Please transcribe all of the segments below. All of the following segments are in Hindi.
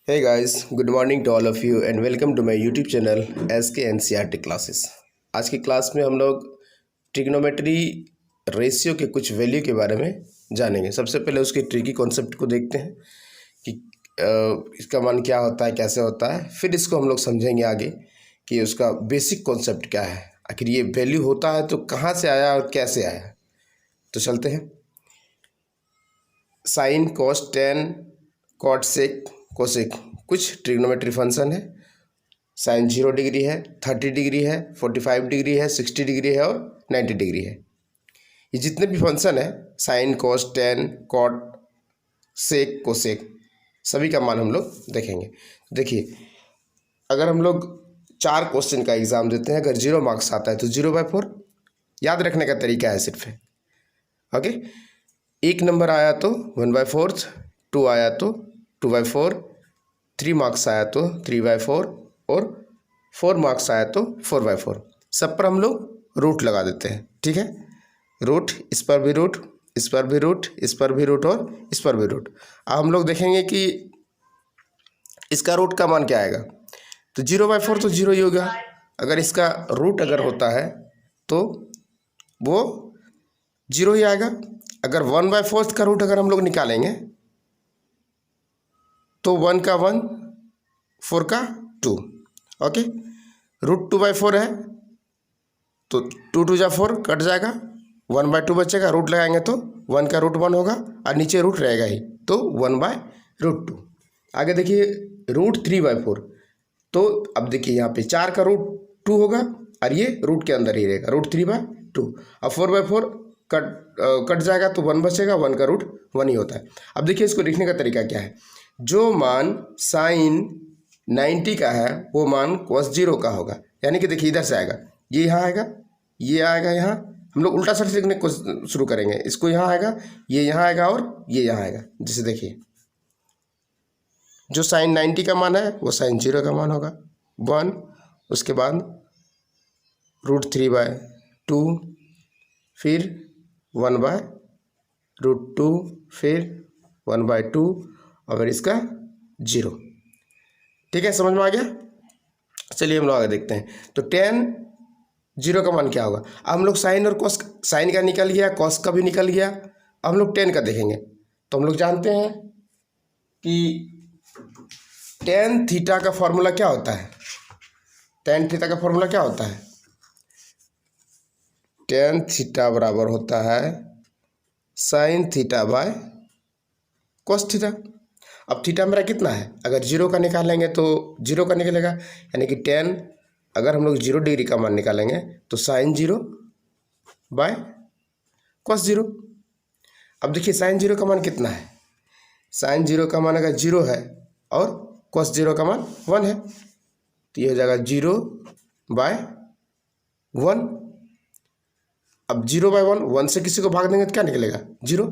Hey guys, good morning to all of you and welcome to my YouTube channel SK NCERT classes. आज की क्लास में हम लोग ट्रिग्नोमेट्री रेशियो के कुछ वैल्यू के बारे में जानेंगे। सबसे पहले उसके ट्रिकी कॉन्सेप्ट को देखते हैं कि इसका मान क्या होता है, कैसे होता है। फिर इसको हम लोग समझेंगे आगे कि उसका बेसिक कॉन्सेप्ट क्या है, आखिर ये वैल्यू होता है तो कहाँ से आया और कैसे आया। तो चलते हैं। साइन, कॉस, टेन, कॉट, सेक, कोसेक कुछ ट्रिग्नोमेट्री फंक्शन है। साइन 0 डिग्री है, 30 डिग्री है, 45 डिग्री है, 60 डिग्री है और 90 डिग्री है। ये जितने भी फंक्शन है, साइन, कॉस, टेन, कॉट, सेक, कोसेक, सभी का मान हम लोग देखेंगे। देखिए, अगर हम लोग 4 क्वेश्चन का एग्जाम देते हैं, अगर 0 मार्क्स आता है तो 0/4 याद रखने का तरीका है सिर्फ है। ओके, 1 नंबर आया तो 1/4, 2 आया तो 2/4, 3 मार्क्स आया तो 3/4 और 4 मार्क्स आया तो 4/4। सब पर हम लोग रूट लगा देते हैं, ठीक है। रूट, इस पर भी रूट, इस पर भी रूट, इस पर भी रूट और इस पर भी रूट। अब हम लोग देखेंगे कि इसका रूट का मान क्या आएगा। तो 0/4 तो 0 ही होगा। अगर इसका रूट अगर होता है तो वो 0 ही आएगा। अगर 1/4 का रूट अगर हम लोग निकालेंगे तो 1 का 1, 4 का 2। ओके, रूट 2/4 है तो 2 जा 4 कट जाएगा, 1/2 बचेगा। रूट लगाएंगे तो 1 का रूट 1 होगा और नीचे रूट रहेगा ही, तो 1/√2। आगे देखिए, रूट 3/4। तो अब देखिए यहाँ पे 4 का रूट 2 होगा और ये रूट के अंदर ही रहेगा, रूट 3/2। अब 4/4 कट जाएगा तो 1 बचेगा, 1 का रूट 1 ही होता है। अब देखिए इसको लिखने का तरीका क्या है। जो मान साइन 90 का है वो मान cos 0 का होगा। यानी कि देखिए, इधर से आएगा, ये यहाँ आएगा, ये आएगा यहाँ। हम लोग उल्टा साइड से लिखने को शुरू करेंगे। इसको यहाँ आएगा, ये यहाँ आएगा और ये यहाँ आएगा। जैसे देखिए, जो साइन 90 का मान है वो साइन 0 का मान होगा 1, उसके बाद √3/2, फिर 1/√2, फिर 1/2 और इसका 0। ठीक है, समझ में आ गया। चलिए हम लोग आगे देखते हैं। तो tan 0 का मान क्या होगा। अब हम लोग साइन और कॉस, साइन का निकल गया, कॉस का भी निकल गया। अब हम लोग tan का देखेंगे। तो हम लोग जानते हैं कि tan थीटा का फॉर्मूला क्या होता है। tan थीटा का फॉर्मूला क्या होता है। tan थीटा बराबर होता है sine theta by cos theta. अब थीटा मेरा कितना है, अगर 0 का निकालेंगे तो 0 का निकलेगा। यानी कि tan, अगर हम लोग 0 डिग्री का मान निकालेंगे तो साइन 0 बाय कॉस 0। अब देखिए, साइन 0 का मान कितना है। साइन 0 का मान अगर 0 है और कॉस 0 का मान 1 है तो ये हो जाएगा 0/1। अब 0/1, 1 से किसी को भाग देंगे तो क्या निकलेगा, 0।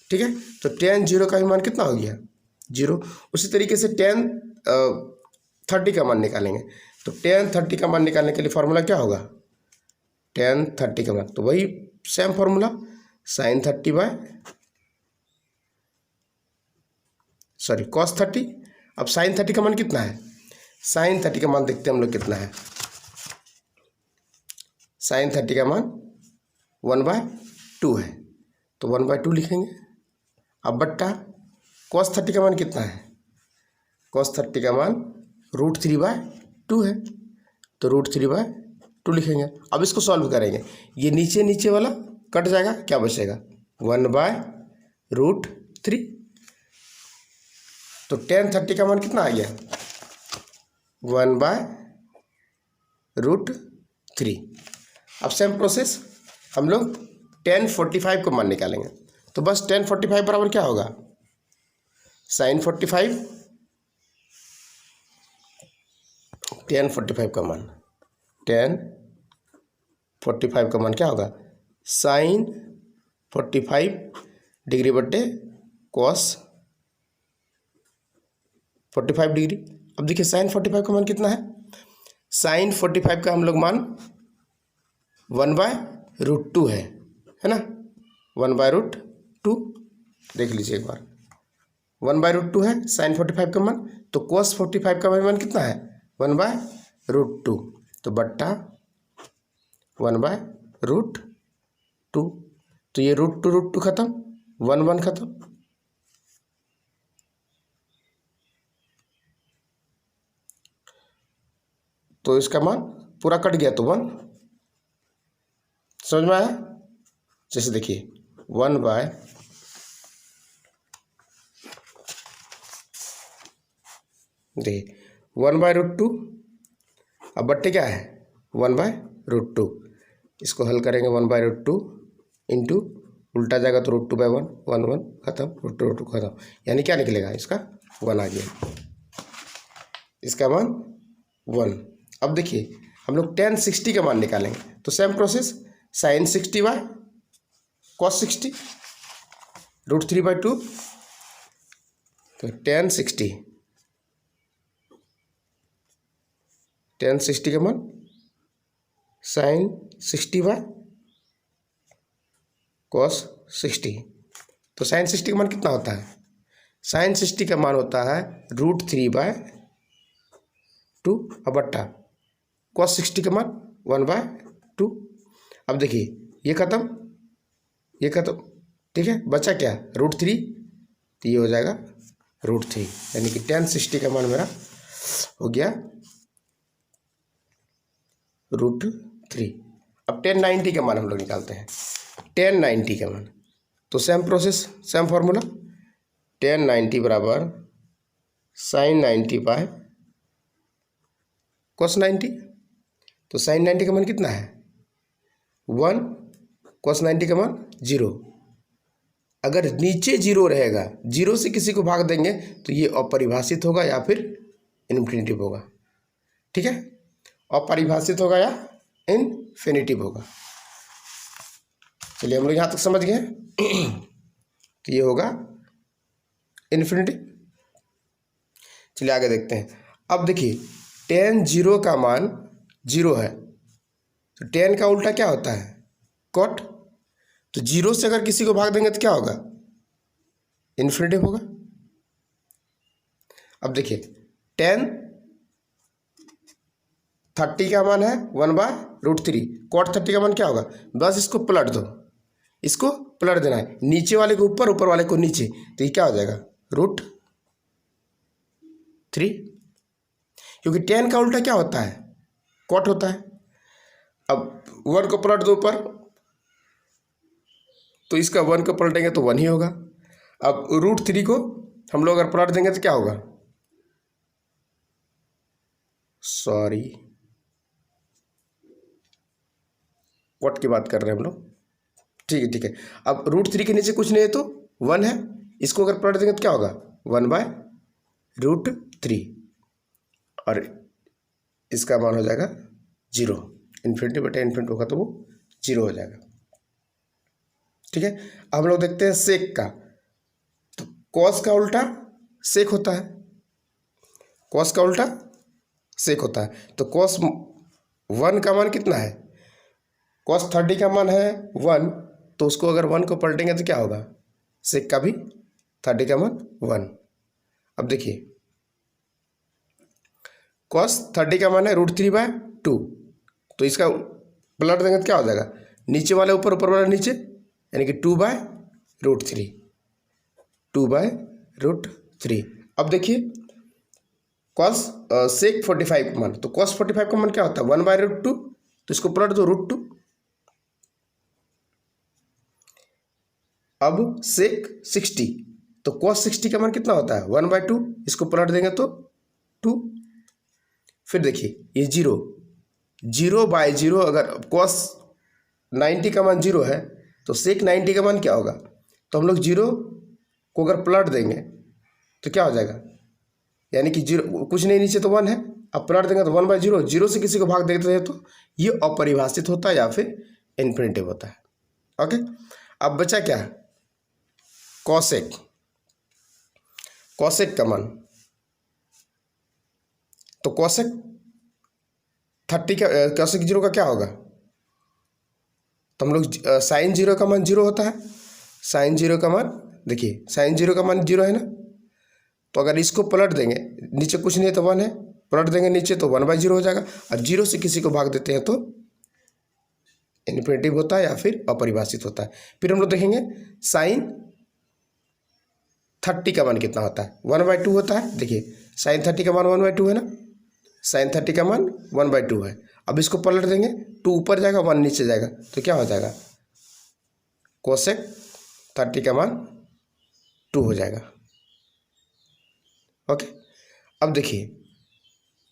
ठीक है, तो tan 0 का भी मान कितना हो गया, 0। उसी तरीके से tan 30 का मान निकालेंगे। तो tan 30 का मान निकालने के लिए फॉर्मूला क्या होगा, tan 30 का मान, तो वही same formula, sine 30 by cos 30। अब साइन 30 का मान कितना है, साइन 30 का मान देखते हैं हम लोग कितना है। साइन 30 का मान 1/2 है तो 1/2 लिखेंगे। अब बट्टा cos 30 का मान कितना है, cos 30 का मान √3/2 है तो √3/2 लिखेंगे। अब इसको सॉल्व करेंगे, ये नीचे नीचे वाला कट जाएगा, क्या बचेगा 1/√3। तो tan 30 का मान कितना आ गया, 1/√3। अब सेम प्रोसेस हम लोग tan 45 को मान निकालेंगे। तो बस tan 45 बराबर क्या होगा, साइन 45, tan 45 का मान, tan 45 का मान क्या होगा, साइन 45 डिग्री बट्टे cos 45 डिग्री। अब देखिए, साइन 45 का मान कितना है, साइन 45 का हम लोग मान 1/√2 है ना, 1/√2। देख लीजिए एक बार, 1/√2 है साइन 45 का मान, तो cos 45 का मान कितना है 1/√2, तो बट्टा 1/√2, तो ये √2 खत्म, 1 खत्म, तो इसका मान पूरा कट गया, तो 1 समझ में आया। जैसे देखिए 1/√2, अब बट्टे क्या है 1/√2, इसको हल करेंगे 1/√2 इंटू उल्टा जाएगा तो √2/1, 1 खत्म, √2 खत्म, यानी क्या निकलेगा इसका 1 आ गया, इसका मान 1। अब देखिए हम लोग tan 60 का मान निकालेंगे, तो सेम प्रोसेस sin 60/cos 60 √3/2, तो tan 60 का मान sin 60/cos 60, तो sin 60 का मान कितना होता है, sin 60 का मान होता है √3/2 अब बट्टा cos 60 का मान 1/2। अब देखिए ये खत्म, ये खत्म, ठीक है, बचा क्या √3, तो ये हो जाएगा √3, यानी कि tan 60 का मान मेरा हो गया √3। अब tan 90 का मान हम लोग निकालते हैं, tan 90 का मान, तो same process same formula, tan 90 बराबर sin 90/cos 90, तो sin 90 का मान कितना है 1, cos 90 का मान 0, अगर नीचे 0 रहेगा, 0 से किसी को भाग देंगे तो ये अपरिभाषित होगा या फिर इन्फिनिटिव होगा, ठीक है, अपरिभाषित होगा या इन्फिनिटिव होगा। चलिए हम लोग यहाँ तक समझ गए, तो ये होगा इन्फिनिटिव। चलिए आगे देखते हैं। अब देखिए tan 0 का मान 0 है, तो tan का उल्टा क्या होता है cot, तो 0 से अगर किसी को भाग देंगे तो क्या होगा इन्फिनिटिव होगा। अब देखिए tan 30 का मान है 1/√3, cot 30 का मान क्या होगा, बस इसको पलट दो, इसको पलट देना है, नीचे वाले को ऊपर, ऊपर वाले को नीचे, तो ये क्या हो जाएगा √3, क्योंकि tan का उल्टा क्या होता है cot होता है। अब 1 को पलट दो ऊपर, तो इसका 1 को पलटेंगे तो 1 ही होगा। अब √3 को हम लोग अगर पलट देंगे तो क्या होगा, सॉरी cot की बात कर रहे हैं हम लोग, ठीक है ठीक है। अब √3 के नीचे कुछ नहीं है तो 1 है, इसको अगर पलट देंगे तो क्या होगा 1/√3, और इसका मान हो जाएगा 0, इन्फिनिटी बटे इन्फिनिटी होगा तो वो 0 हो जाएगा, ठीक है। अब हम लोग देखते हैं सेक का, तो cos का उल्टा सेक होता है, cos का उल्टा सेक होता है, तो cos 1 का मान कितना है, cos 30 का मान है 1, तो उसको अगर 1 को पलटेंगे तो क्या होगा सेक का भी 30 का मान 1। अब देखिए cos 30 का मान है √3/2, तो इसका पलट देंगे तो क्या हो जाएगा, नीचे वाले ऊपर, ऊपर वाला नीचे, यानी कि 2/√3, 2/√3। अब देखिए cos sec 45 का मान, तो cos 45 का मान क्या होता है 1/√2, तो इसको पलट दो √2। अब sec 60, तो cos 60 का मान कितना होता है 1/2, इसको पलट देंगे तो 2। फिर देखिए ये 0/0, अगर cos 90 का मान 0 है तो sec 90 का मान क्या होगा, तो हम लोग 0 को अगर पलट देंगे तो क्या हो जाएगा, यानी कि 0 कुछ नहीं, नीचे तो 1 है, अब पलट देंगे तो 1/0, 0 से किसी को भाग देते हैं तो ये अपरिभाषित होता है या फिर इन्फिनिटिव होता है, ओके। अब बचा क्या कॉसेक, कॉसेक का मान, तो कॉसेक 30 का कॉसेक 0 का क्या होगा, तो हम लोग साइन 0 का मान 0 होता है, साइन 0 का मान देखिए साइन 0 का मान 0 है ना, तो अगर इसको पलट देंगे, नीचे कुछ नहीं है तो 1 है, पलट देंगे नीचे तो 1/0 हो जाएगा, और 0 से किसी को भाग देते हैं तो इन्फिनिटिव होता है या फिर अपरिभाषित होता है। फिर हम लोग देखेंगे साइन 30 का मान कितना होता है, 1/2 होता है। देखिए साइन 30 का मान 1/2 है ना, साइन 30 का मान 1/2 है। अब इसको पलट देंगे, 2 ऊपर जाएगा 1 नीचे जाएगा, तो क्या हो जाएगा, कोसेक 30 का मान 2 हो जाएगा। ओके, अब देखिए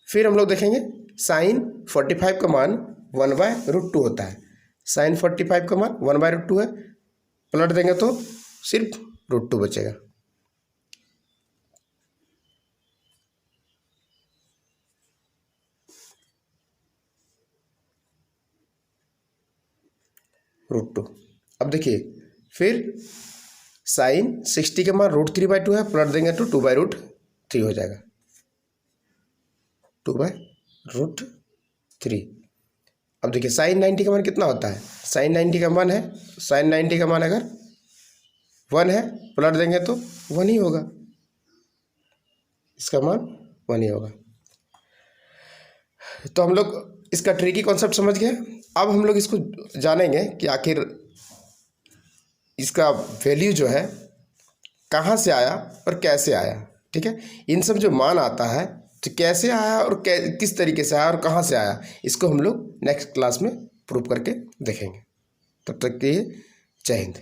फिर हम लोग देखेंगे साइन 45 का मान 1/√2 होता है। साइन 45 का मान 1/√2 है, पलट देंगे तो सिर्फ √2 बचेगा। √2। अब देखिए फिर साइन 60 का मान √3/2 है, पलट देंगे तो 2/√3 हो जाएगा, 2/√3। अब देखिए साइन 90 का मान कितना होता है, साइन 90 का मान है, साइन 90 का मान अगर 1 है, पलट देंगे तो 1 ही होगा, इसका मान 1 ही होगा। तो हम लोग इसका ट्रिकी कॉन्सेप्ट समझ गए। अब हम लोग इसको जानेंगे कि आखिर इसका वैल्यू जो है कहाँ से आया और कैसे आया। ठीक है, इन सब जो मान आता है तो कैसे आया और किस तरीके से आया और कहाँ से आया, इसको हम लोग नेक्स्ट क्लास में प्रूव करके देखेंगे। तब तक के लिए जय हिंद।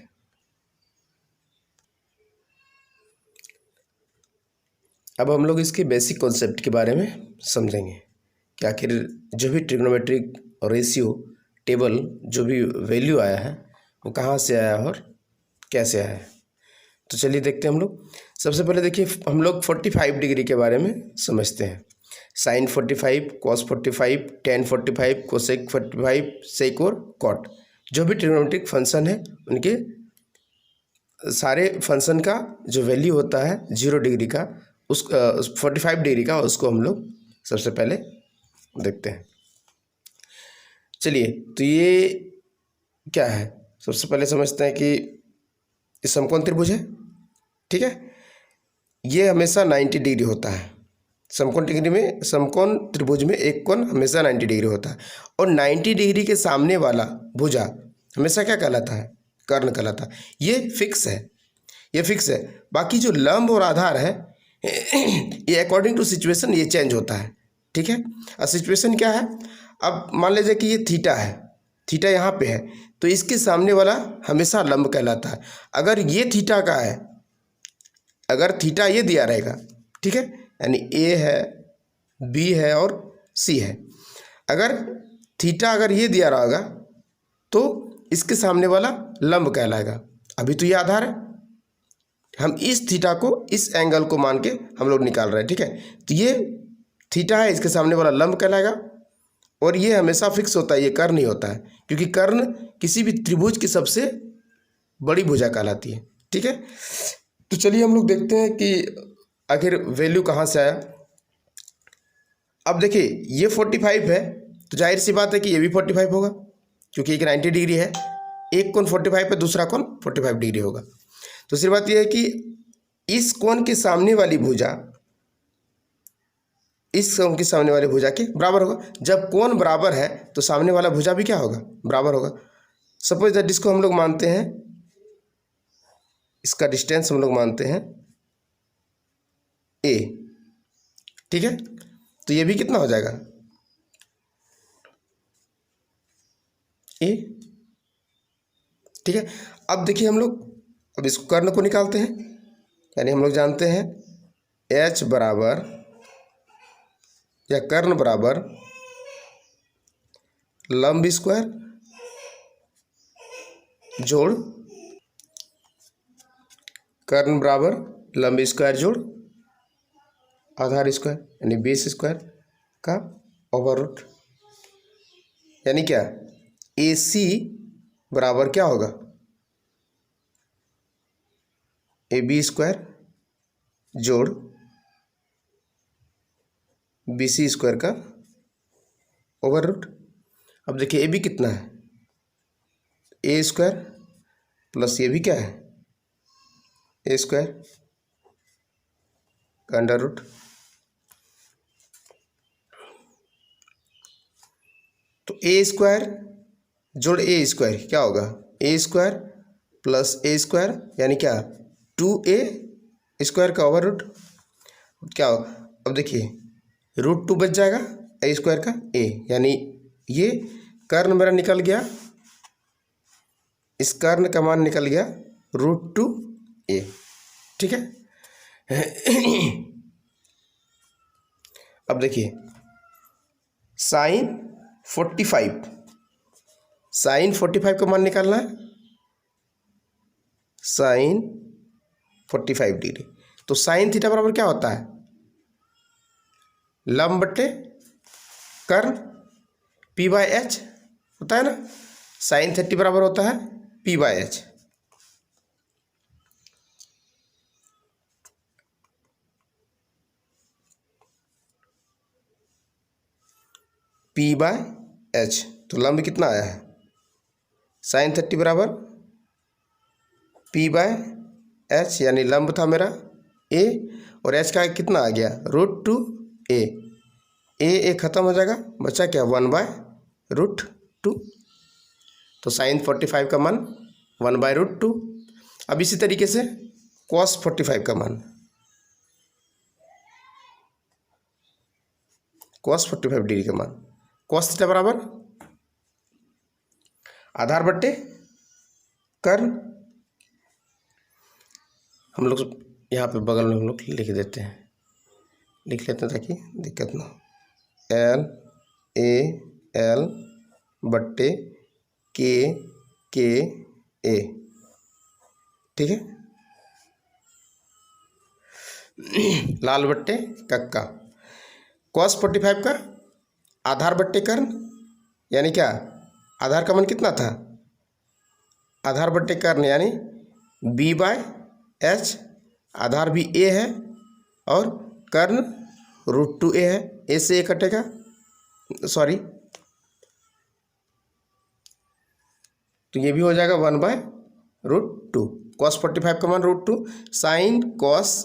अब हम लोग इसके बेसिक कॉन्सेप्ट के बारे में समझेंगे कि आखिर जो भी ट्रिग्नोमेट्रिक रेशियो टेबल जो भी वैल्यू आया है वो कहाँ से आया और कैसे आया है। तो चलिए देखते हैं हम लोग। सबसे पहले देखिए हम लोग 45 डिग्री के बारे में समझते हैं। साइन 45, कॉस 45, टेन 45, कोसेक 45, सेक और कॉट, जो भी ट्रिग्नोमेट्रिक फंक्शन है उनके सारे फंक्शन का जो वैल्यू होता है 0 डिग्री का, उस 45 डिग्री का, उसको हम लोग सबसे पहले देखते हैं। चलिए तो ये क्या है, सबसे पहले समझते हैं कि ये समकोण त्रिभुज है। ठीक है, ये हमेशा 90 डिग्री होता है। समकोण त्रिभुज में एक कोण हमेशा 90 डिग्री होता है, और 90 डिग्री के सामने वाला भुजा हमेशा क्या कहलाता है, कर्ण कहलाता है। ये फिक्स है, ये फिक्स है। बाकी जो लंब और आधार है ये अकॉर्डिंग टू सिचुएशन ये चेंज होता है। ठीक है, और सिचुएशन क्या है, अब मान लीजिए कि ये थीटा है, थीटा यहाँ पे है, तो इसके सामने वाला हमेशा लंब कहलाता है। अगर ये थीटा का है, अगर थीटा ये दिया रहेगा, ठीक है, यानी ए है, बी है और सी है, अगर थीटा अगर ये दिया रहेगा तो इसके सामने वाला लंब कहलाएगा। अभी तो ये आधार है, हम इस थीटा को, इस एंगल को मान के हम लोग निकाल रहे हैं। ठीक है, तो ये थीटा है, इसके सामने वाला लंब कहलाएगा, और ये हमेशा फिक्स होता है, ये कर्ण नहीं होता है, क्योंकि कर्ण किसी भी त्रिभुज की सबसे बड़ी भुजा कहलाती है। ठीक है, तो चलिए हम लोग देखते हैं कि आखिर वैल्यू कहाँ से आया। अब देखिए ये 45 है, तो जाहिर सी बात है कि ये भी 45 होगा, क्योंकि एक 90 डिग्री है, एक कोण 45 है, दूसरा कोण 45 डिग्री होगा। दूसरी बात यह है कि इस कोण के सामने वाली भुजा इस कोण के सामने वाली भुजा के बराबर होगा। जब कोण बराबर है तो सामने वाला भुजा भी क्या होगा, बराबर होगा। सपोज दैट इसको हम लोग मानते हैं, इसका डिस्टेंस हम लोग मानते हैं ए। ठीक है, तो ये भी कितना हो जाएगा, ए। ठीक है, अब देखिए हम लोग अब इसको कर्ण को निकालते हैं, यानी हम लोग जानते हैं H बराबर या कर्ण बराबर लंब स्क्वायर जोड़ कर्ण बराबर लंब स्क्वायर जोड़ आधार स्क्वायर, यानी बेस स्क्वायर का ओवर रूट, यानी क्या, AC बराबर क्या होगा, AB स्क्वायर जोड़ BC स्क्वायर का ओवर रूट। अब देखिए AB कितना है, A स्क्वायर प्लस ये भी क्या है, A स्क्वायर, का अंडर रूट, तो ए स्क्वायर जोड़ ए स्क्वायर क्या होगा, ए स्क्वायर प्लस ए स्क्वायर यानी क्या 2a स्क्वायर का ओवर रूट क्या हो। अब देखिए √2 बच जाएगा ए स्क्वायर का ए, यानी ये कर्ण मेरा निकल गया, इस कर्ण का मान निकल गया √2a, ठीक है। अब देखिए साइन 45 का मान निकालना है, साइन 45 डिग्री, तो साइन थीटा बराबर क्या होता है, लंब बटे कर्ण p/h होता है ना, साइन 30 बराबर होता है p/h। p/h तो लंब कितना आया है, साइन 30 बराबर p/h, यानी लंब था मेरा a और h का कितना आ गया √2a, ए खत्म हो जाएगा, बचा क्या 1/√2, तो साइन 45 का मान 1/√2। अब इसी तरीके से cos 45 का मान, cos 45 डिग्री का मान, cos थीटा बराबर आधार बट्टे कर्ण, हम लोग यहाँ पे बगल में हम लोग लिख लेते हैं ताकि दिक्कत ना हो, L बट्टे K A, ठीक है, लाल बट्टे कक्का। cos 45 का आधार बट्टे कर्ण, यानी क्या आधार का मान कितना था, आधार बट्टे कर्ण यानी b/h, आधार भी a है और कर्ण √2a है, a से a कटेगा, सॉरी तो ये भी हो जाएगा 1/√2, cos 45 का मान √2, साइन cos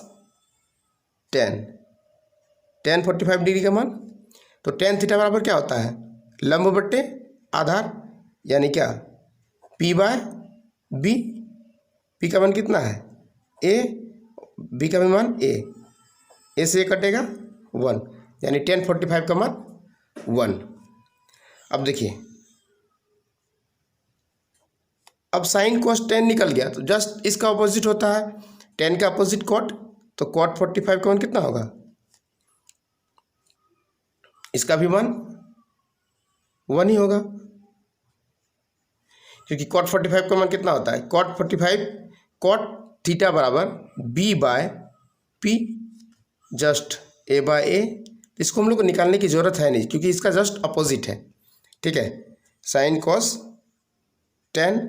tan 45 डिग्री का मान, तो tan थीटा बराबर क्या होता है, लंब बट्टे आधार, यानी क्या p/b, p का मान कितना है a, b का भी मान a से a कटेगा 1, यानी tan 45 का मान 1। अब देखिए अब साइन cos tan निकल गया, तो जस्ट इसका अपोजिट होता है, tan का अपोजिट cot, तो cot 45 का मान कितना होगा, इसका भी मान 1 ही होगा, क्योंकि cot 45 का मान कितना होता है, cot 45 cot थीटा बराबर b/p जस्ट a/a, इसको हम लोग को निकालने की ज़रूरत है नहीं क्योंकि इसका जस्ट अपोजिट है, ठीक है। Sine cos tan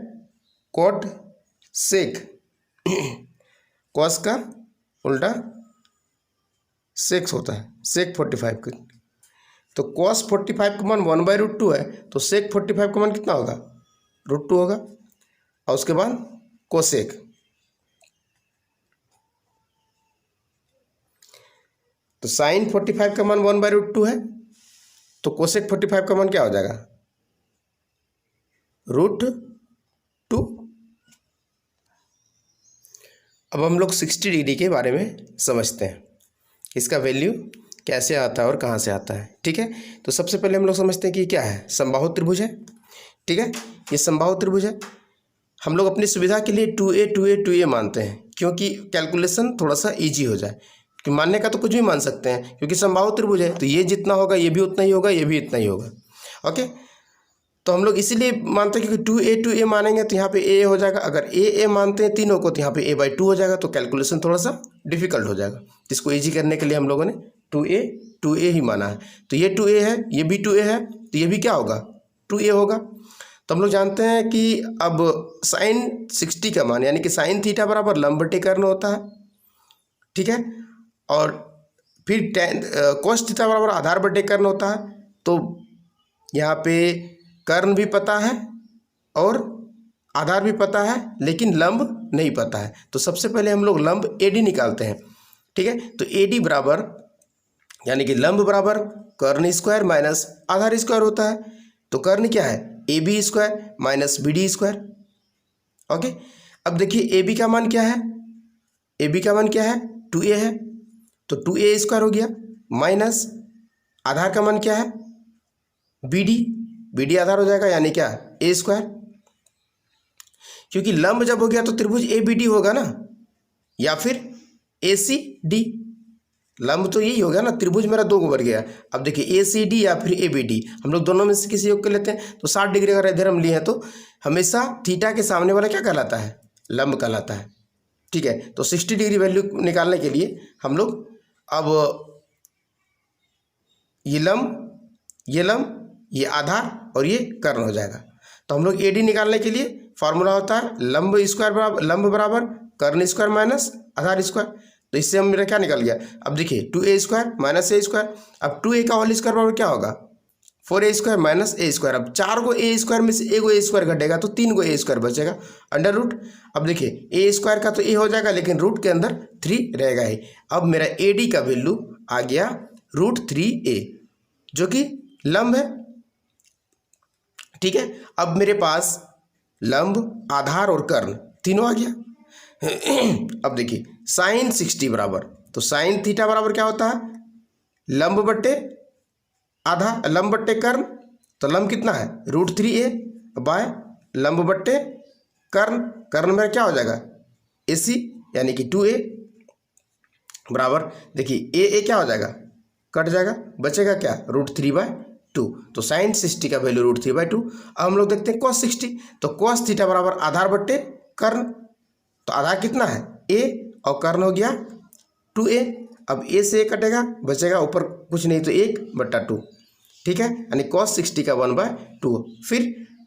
cot sec, cos का उल्टा sec होता है, sec 45 का, तो cos 45 का मान 1/√2 है, तो sec 45 का मान कितना होगा √2 होगा, और उसके बाद cosec, तो साइन 45 का मान 1/√2 है, तो कोसेक 45 का मान क्या हो जाएगा √2। अब हम लोग 60 डिग्री के बारे में समझते हैं, इसका वैल्यू कैसे आता है और कहाँ से आता है, ठीक है। तो सबसे पहले हम लोग समझते हैं कि क्या है, समबाहु त्रिभुज है, ठीक है, ये समबाहु त्रिभुज है। हम लोग अपनी सुविधा के लिए 2a मानते हैं, क्योंकि कैलकुलेशन थोड़ा सा ईजी हो जाए, कि मानने का तो कुछ भी मान सकते हैं, क्योंकि समबाहु त्रिभुज है, तो ये जितना होगा ये भी उतना ही होगा, ये भी इतना ही होगा, ओके। तो हम लोग इसीलिए मानते हैं क्योंकि 2a मानेंगे तो यहाँ पे a हो जाएगा, अगर a मानते हैं तीनों को तो यहाँ पे a/2 हो जाएगा, तो कैलकुलेशन थोड़ा सा डिफिकल्ट हो जाएगा। इसको ईजी करने के लिए हम लोगों ने 2a ही माना है, तो ये 2a है, ये भी 2a है, तो ये भी क्या होगा 2a होगा। तो हम लोग जानते हैं कि अब साइन 60 का मान यानी कि साइन थीटा बराबर लंब बटे कर्ण होता है, ठीक है, और फिर cos थीटा बराबर आधार बटे कर्ण होता है। तो यहाँ पे कर्ण भी पता है और आधार भी पता है, लेकिन लंब नहीं पता है। तो सबसे पहले हम लोग लंब AD निकालते हैं। ठीक है। तो ए डी बराबर यानी कि लंब बराबर कर्ण स्क्वायर माइनस आधार स्क्वायर होता है। तो कर्ण क्या है, A B square minus B D square. Okay, अब देखिए ए बी का मान क्या है, ए बी का मान क्या है 2a है, तो 2a स्क्वायर हो गया माइनस आधार का मान क्या है बी डी आधार हो जाएगा यानी क्या ए स्क्वायर, क्योंकि लंब जब हो गया तो त्रिभुज ए बी डी होगा ना, या फिर ए सी डी। लंब तो यही हो गया ना, त्रिभुज मेरा दो को बन गया। अब देखिए ए सी डी या फिर ए बी डी, हम लोग दोनों में से किसी योग कर लेते हैं। तो 60 डिग्री अगर इधर हम लिए हैं तो हमेशा थीटा के सामने वाला क्या कहलाता है, लंब कहलाता है। ठीक है, तो 60 डिग्री वैल्यू निकालने के लिए हम लोग अब ये लंब ये आधार और ये कर्ण हो जाएगा। तो हम लोग ए डी निकालने के लिए फॉर्मूला होता है लंब बराबर कर्ण स्क्वायर माइनस आधार स्क्वायर। तो इससे हम मेरा क्या निकल गया, अब देखिए 2a स्क्वायर माइनस ए स्क्वायर। अब 2a का होल स्क्वायर बराबर क्या होगा 4a स्क्वायर माइनस ए स्क्वायर। अब 4 को ए स्क्वायर में से 1 को ए स्क्वायर घटेगा तो 3 को ए स्क्वायर बचेगा अंडर रूट। अब देखिए ए स्क्वायर का तो ए हो जाएगा लेकिन रूट के अंदर 3 रहेगा ही। अब मेरा ए डी का वैल्यू आ गया √3a जो कि लंब है। ठीक है, अब मेरे पास लंब आधार और कर्ण तीनों आ गया। अब देखिए साइन 60 बराबर, तो साइन थीटा बराबर क्या होता है लंब बट्टे आधा, लंब बट्टे कर्ण। तो लंब कितना है √3a बाय लंब बट्टे कर्ण में क्या हो जाएगा AC यानी कि 2a बराबर देखिए ए क्या हो जाएगा कट जाएगा, बचेगा क्या √3/2। तो साइन 60 का वैल्यू √3/2। अब हम लोग देखते हैं cos 60, तो cos थीटा बराबर आधार बट्टे कर्ण। तो आधार कितना है a और कर्ण हो गया 2a। अब a से a कटेगा, बचेगा ऊपर कुछ नहीं तो 1/2। ठीक है, यानी cos 60 का 1/2। फिर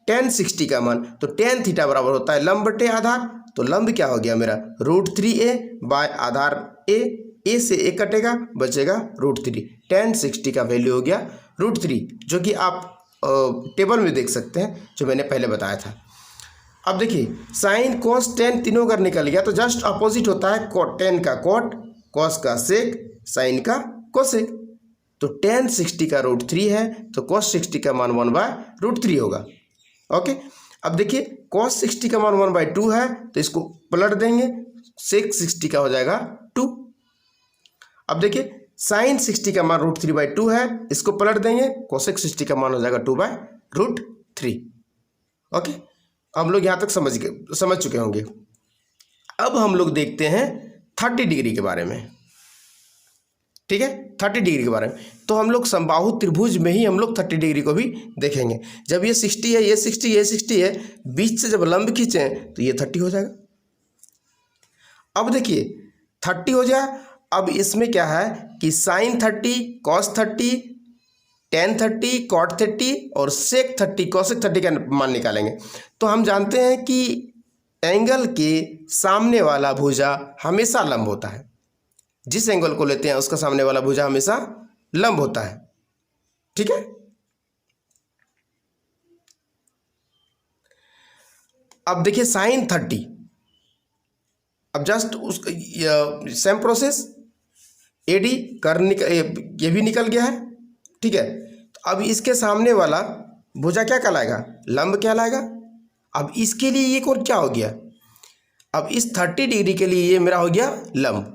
tan 60 का मान, तो tan थीटा बराबर होता है लंब बट्टे आधार। तो लंब क्या हो गया मेरा √3a बाय आधार a से a कटेगा, बचेगा √3। tan 60 का वैल्यू हो गया √3 जो कि आप टेबल में देख सकते हैं जो मैंने पहले बताया था। अब देखिए साइन कोस टेन तीनों अगर निकल गया तो जस्ट अपोजिट होता है टेन का कोट, कॉस का सेक, साइन का कोसेक। तो tan 60 का √3 है तो cos 60 का मान 1/√3 होगा। ओके, अब देखिए cos 60 का मान 1/2 है तो इसको पलट देंगे, sec 60 का हो जाएगा 2। अब देखिए साइन 60 का मान √3/2 है, इसको पलट देंगे, cosec 60 का मान हो जाएगा 2/√3। ओके, हम लोग यहाँ तक समझ चुके होंगे। अब हम लोग देखते हैं 30 डिग्री के बारे में। ठीक है, 30 डिग्री के बारे में तो हम लोग समबाहु त्रिभुज में ही हम लोग 30 डिग्री को भी देखेंगे। जब ये 60 है, ये 60, ये 60 है, बीच से जब लंब खींचें तो ये 30 हो जाएगा। अब देखिए 30 हो जाए, अब इसमें क्या है कि साइन 30, कॉस 30, tan 30, cot 30 और sec 30, cosec 30 का मान निकालेंगे। तो हम जानते हैं कि एंगल के सामने वाला भुजा हमेशा लंब होता है। जिस एंगल को लेते हैं उसका सामने वाला भुजा हमेशा लंब होता है। ठीक है, अब देखिए साइन 30, अब जस्ट उस सेम प्रोसेस एडी कर्ण ये भी निकल गया है। ठीक है, तो अब इसके सामने वाला भुजा क्या कहलाएगा लंब कहलाएगा। अब इसके लिए ये कोण क्या हो गया, अब इस 30 डिग्री के लिए ये मेरा हो गया लंब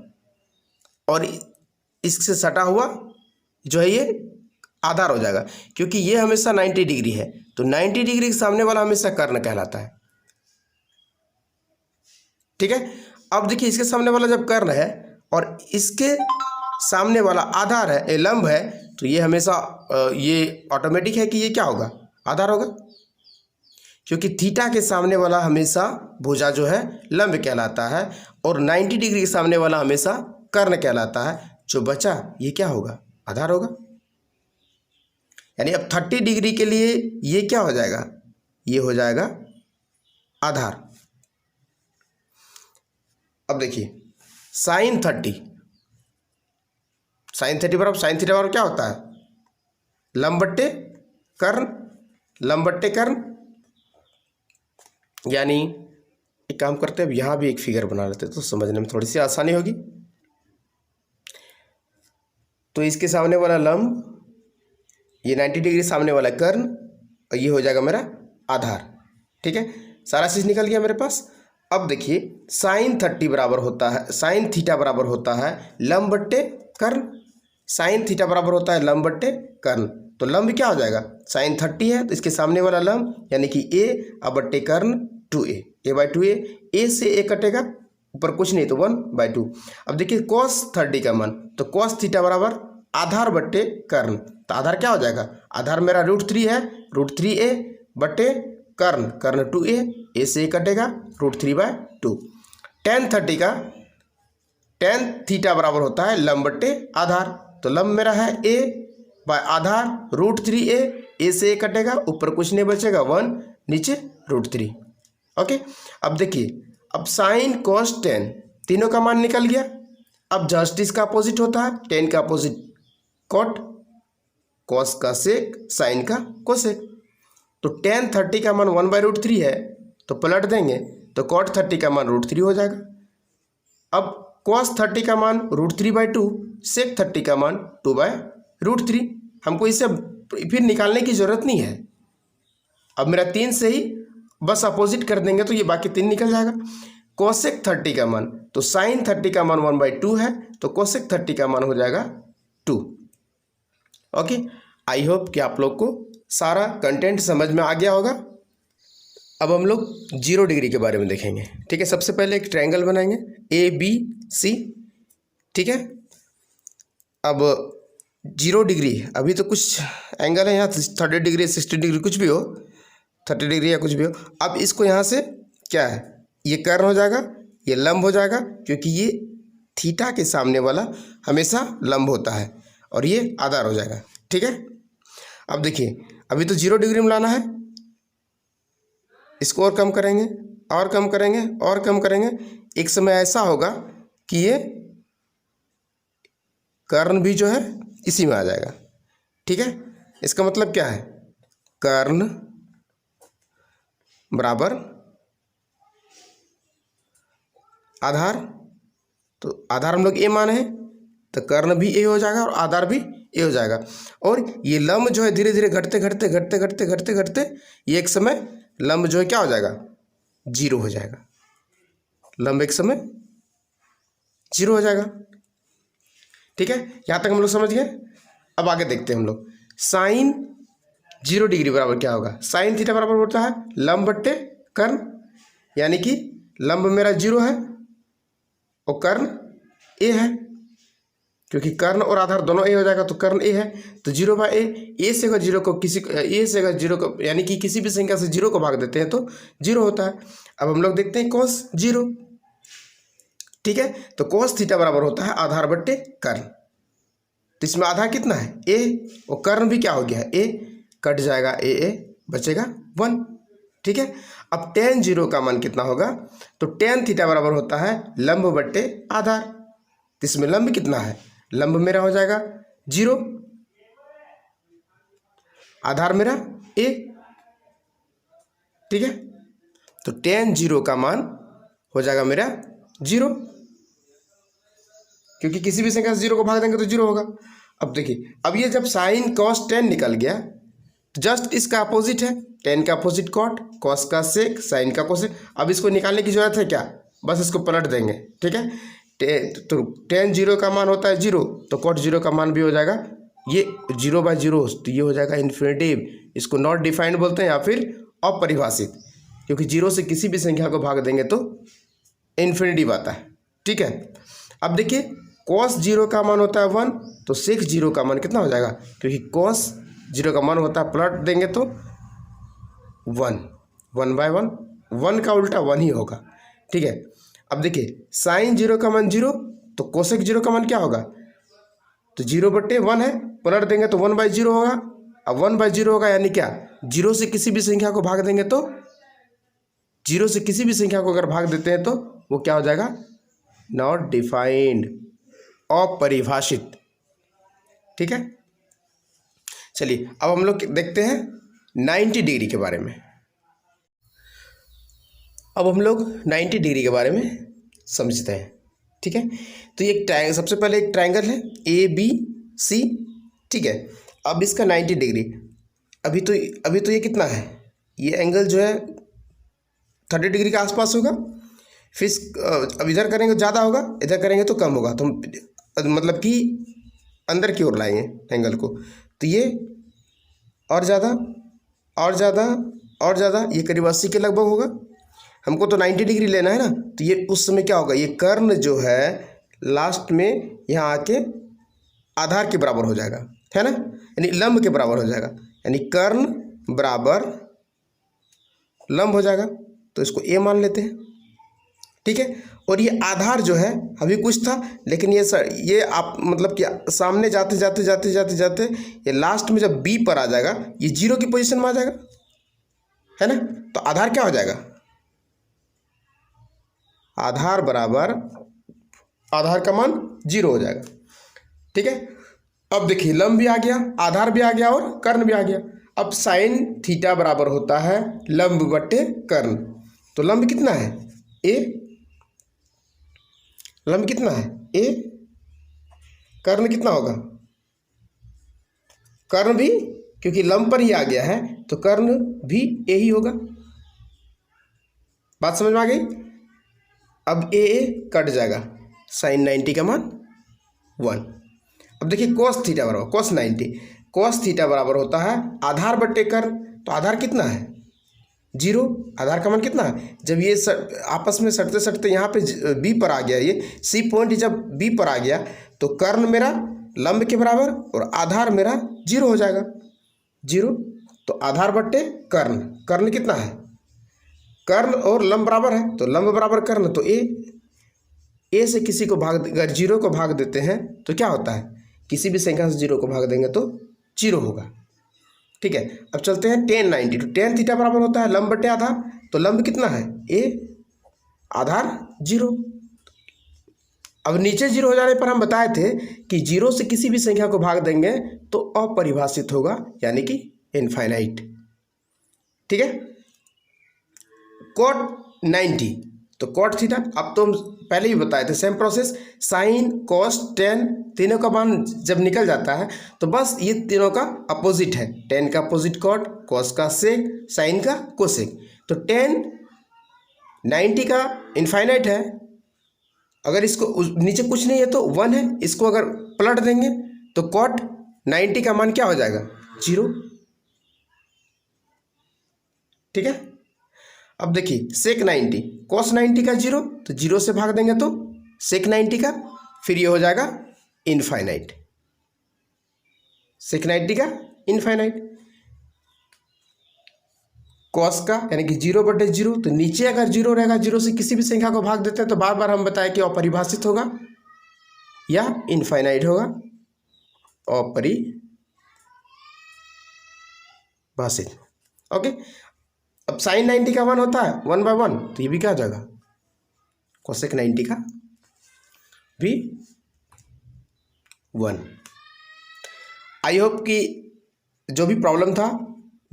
और इससे सटा हुआ जो है ये आधार हो जाएगा, क्योंकि ये हमेशा 90 डिग्री है तो 90 डिग्री के सामने वाला हमेशा कर्ण कहलाता है। ठीक है, अब देखिए इसके सामने वाला जब कर्ण है और इसके सामने वाला आधार है, ये लंब है, तो ये हमेशा ये ऑटोमेटिक है कि ये क्या होगा आधार होगा, क्योंकि थीटा के सामने वाला हमेशा भुजा जो है लंब कहलाता है और 90 डिग्री के सामने वाला हमेशा कर्ण कहलाता है। जो बचा ये क्या होगा आधार होगा। यानी अब 30 डिग्री के लिए ये क्या हो जाएगा, ये हो जाएगा आधार। अब देखिए साइन 30 बराबर साइन थीटा बराबर क्या होता है लंब बट्टे कर्ण। यानी एक काम करते हैं, अब यहाँ भी एक फिगर बना लेते हैं तो समझने में थोड़ी सी आसानी होगी। तो इसके सामने वाला लंब, ये 90 डिग्री सामने वाला कर्ण, और ये हो जाएगा मेरा आधार। ठीक है, सारा चीज़ निकल गया मेरे पास। अब देखिए साइन 30 बराबर होता है, साइन थीटा बराबर होता है लंब बट्टे कर्ण। साइन थीटा बराबर होता है लंब बट्टे कर्ण। तो लंब क्या हो जाएगा, साइन 30 है तो इसके सामने वाला लंब यानी कि ए, अब बट्टे कर्ण 2a, a/2a, a से a कटेगा, ऊपर कुछ नहीं तो 1/2। अब देखिए cos 30 का मान, तो cos थीटा बराबर आधार बट्टे कर्ण। तो आधार क्या हो जाएगा, आधार मेरा √3 है, √3a बट्टे कर्ण, कर्ण 2a, a से a कटेगा, √3/2। tan 30 का, tan थीटा बराबर होता है लंब बट्टे आधार। तो लंब मेरा है a बाय आधार √3a, a से a कटेगा, ऊपर कुछ नहीं बचेगा 1, नीचे √3। ओके, अब देखिए, अब साइन cos tan तीनों का मान निकल गया। अब जस्ट इसका अपोजिट होता है, tan का अपोजिट cot, cos का sec, साइन का कोसेक। तो tan 30 का मान 1/√3 है, तो पलट देंगे तो cot 30 का मान √3 हो जाएगा। अब cos 30 का मान √3/2, sec 30 का मान 2/√3। हमको इसे फिर निकालने की ज़रूरत नहीं है। अब मेरा 3 से ही बस अपोजिट कर देंगे तो ये बाकी 3 निकल जाएगा। कोसेक 30 का मान, तो साइन 30 का मान 1/2 है, तो कोसेक 30 का मान हो जाएगा 2। ओके, आई होप कि आप लोग को सारा कंटेंट समझ में आ गया होगा। अब हम लोग 0 डिग्री के बारे में देखेंगे। ठीक है, सबसे पहले एक ट्रायंगल बनाएंगे ABC। ठीक है, अब 0 डिग्री, अभी तो कुछ एंगल है यहाँ 30 डिग्री 60 डिग्री कुछ भी हो, 30 डिग्री या कुछ भी हो। अब इसको यहाँ से क्या है, ये कर्ण हो जाएगा, ये लंब हो जाएगा, क्योंकि ये थीटा के सामने वाला हमेशा लंब होता है, और ये आधार हो जाएगा। ठीक है, अब देखिए अभी तो 0 डिग्री में लाना है, इसको और कम करेंगे और कम करेंगे और कम करेंगे, एक समय ऐसा होगा कि ये कर्ण भी जो है इसी में आ जाएगा। ठीक है, इसका मतलब क्या है, कर्ण बराबर आधार, तो आधार हम लोग ए माने हैं, तो कर्ण भी ए हो जाएगा और आधार भी ए हो जाएगा। और ये लंब जो है धीरे धीरे घटते घटते घटते घटते घटते घटते ये एक समय लंब जो है क्या हो जाएगा, 0 हो जाएगा। लंब एक समय 0 हो जाएगा। ठीक है, यहाँ तक हम लोग समझ गए। अब आगे देखते हैं हम लोग, साइन 0 डिग्री बराबर क्या होगा, साइन थीटा बराबर होता है लंब बट्टे कर्ण, यानी कि लंब मेरा 0 है और कर्ण ए है, क्योंकि कर्ण और आधार दोनों ए हो जाएगा, तो कर्ण ए है, तो 0/a, ए से अगर 0 को ए से अगर 0 को यानी कि किसी भी संख्या से 0 को भाग देते हैं तो 0 होता है। अब हम लोग देखते हैं cos 0। ठीक है, तो cos थीटा बराबर होता है आधार बट्टे कर्ण, तो इसमें आधार कितना है a, और कर्ण भी क्या हो गया है a, कट जाएगा a, बचेगा 1। ठीक है, अब tan 0 का मान कितना होगा, तो tan थीटा बराबर होता है लंब बट्टे आधार, तो इसमें लंब कितना है, लंब मेरा हो जाएगा 0, आधार मेरा a। ठीक है, तो tan 0 का मान हो जाएगा मेरा 0, क्योंकि किसी भी संख्या से 0 को भाग देंगे तो 0 होगा। अब देखिए, अब ये जब साइन cos tan निकल गया तो जस्ट इसका अपोजिट है, tan का अपोजिट cot, cos का sec, साइन का कोसेक। अब इसको निकालने की जरूरत है क्या, बस इसको पलट देंगे। ठीक है, तो tan 0 का मान होता है 0, तो cot 0 का मान भी हो जाएगा ये 0/0, तो ये हो जाएगा इन्फिनिटिव। इसको नॉट डिफाइंड बोलते हैं या फिर अपरिभाषित, क्योंकि 0 से किसी भी संख्या को भाग देंगे तो इन्फिनिटिव आता है। ठीक है, अब देखिए cos 0 का मान होता है 1, तो sec 0 का मान कितना हो जाएगा, क्योंकि cos 0 का मान होता है, पलट देंगे तो 1, 1/1, 1 का उल्टा 1 ही होगा। ठीक है, अब देखिए साइन 0 का मान 0, तो कोसेक 0 का मान क्या होगा, तो 0/1 है, पलट देंगे तो 1/0 होगा। अब 1/0 होगा यानी क्या, 0 से किसी भी संख्या को भाग देंगे तो 0 से किसी भी संख्या को अगर भाग देते हैं तो वो क्या हो जाएगा, नॉट डिफाइंड, अपरिभाषित। ठीक है, चलिए अब हम लोग देखते हैं 90 डिग्री के बारे में। अब हम लोग 90 डिग्री के बारे में समझते हैं। ठीक है, तो ये ट्रायंगल, सबसे पहले एक ट्रायंगल है सी, ठीक है। अब इसका 90 डिग्री, अभी तो ये कितना है, ये एंगल जो है 30 डिग्री के आसपास होगा। फिर अब इधर करेंगे ज़्यादा होगा, इधर करेंगे तो कम होगा, तो मतलब कि अंदर की ओर लाएंगे एंगल को, तो ये और ज़्यादा और ज़्यादा और ज़्यादा, ये करीब 80 के लगभग होगा। हमको तो 90 डिग्री लेना है ना, तो ये उस समय क्या होगा, ये कर्ण जो है लास्ट में यहाँ आके आधार के बराबर हो जाएगा, है ना, यानी लंब के बराबर हो जाएगा, यानी कर्ण बराबर लंब हो जाएगा। तो इसको ए मान लेते हैं, ठीक है। और ये आधार जो है अभी कुछ था, लेकिन ये आप मतलब कि सामने जाते जाते जाते जाते जाते ये लास्ट में जब बी पर आ जाएगा, ये 0 की पोजीशन में आ जाएगा, है ना। तो आधार क्या हो जाएगा, आधार बराबर आधार का मान 0 हो जाएगा, ठीक है। अब देखिए लंब भी आ गया, आधार भी आ गया और कर्ण भी आ गया। अब साइन थीटा बराबर होता है लंब बटे कर्ण, तो लंब कितना है ए, लंब कितना है ए, कर्ण कितना होगा, कर्ण भी क्योंकि लंब पर ही आ गया है तो कर्ण भी ए ही होगा। बात समझ में आ गई। अब ए कट जाएगा, साइन 90 का मान 1। अब देखिए कोस थीटा बराबर कोस 90, कोस थीटा बराबर होता है आधार बटे कर्ण, तो आधार कितना है 0, आधार का मान कितना है, जब ये आपस में सटते सटते यहाँ पे बी पर आ गया, ये सी पॉइंट जब बी पर आ गया तो कर्ण मेरा लंब के बराबर और आधार मेरा 0 हो जाएगा, 0। तो आधार बट्टे कर्ण, कर्ण कितना है, कर्ण और लंब बराबर है तो लंब बराबर कर्ण, तो ए से किसी को भाग, अगर 0 को भाग देते हैं तो क्या होता है, किसी भी संख्या से 0 को भाग देंगे तो 0 होगा, ठीक है। अब चलते हैं tan 90, तो tan थीटा बराबर होता है लंब बटे आधार, तो लंब कितना है a, आधार 0। अब नीचे 0 हो जाने पर हम बताए थे कि 0 से किसी भी संख्या को भाग देंगे तो अपरिभाषित होगा, यानी कि इनफाइनाइट, ठीक है। cot 90, तो cot थीटा, अब तो हम पहले ही बताए थे same process, sine cos tan तीनों का मान जब निकल जाता है तो बस ये तीनों का अपोजिट है, टेन का अपोजिट कॉट, कॉस का सेक, साइन का कोसेक। तो tan 90 का इनफाइनाइट है, अगर इसको नीचे कुछ नहीं है तो 1 है, इसको अगर पलट देंगे तो cot 90 का मान क्या हो जाएगा 0, ठीक है। अब देखिए सेक 90, कॉस 90 का 0, तो 0 से भाग देंगे तो सेक 90 का, फिर ये हो जाएगा इनफाइनाइट, सेक 90 का इनफाइनाइट। कॉस का यानी कि 0 बटे 0, तो नीचे अगर 0 रहेगा, 0 से किसी भी संख्या को भाग देते हैं तो बार बार हम बताए कि अपरिभाषित होगा या इनफाइनाइट होगा, अपरिभाषित, ओके। अब साइन 90 का मान होता है 1/1, तो ये भी क्या हो जाएगा कोसेक 90 का भी 1। आई होप कि जो भी प्रॉब्लम था,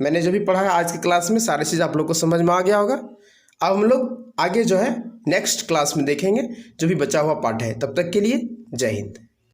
मैंने जो भी पढ़ा है आज की क्लास में, सारी चीज़ आप लोग को समझ में आ गया होगा। अब हम लोग आगे जो है नेक्स्ट क्लास में देखेंगे जो भी बचा हुआ पार्ट है। तब तक के लिए जय हिंद।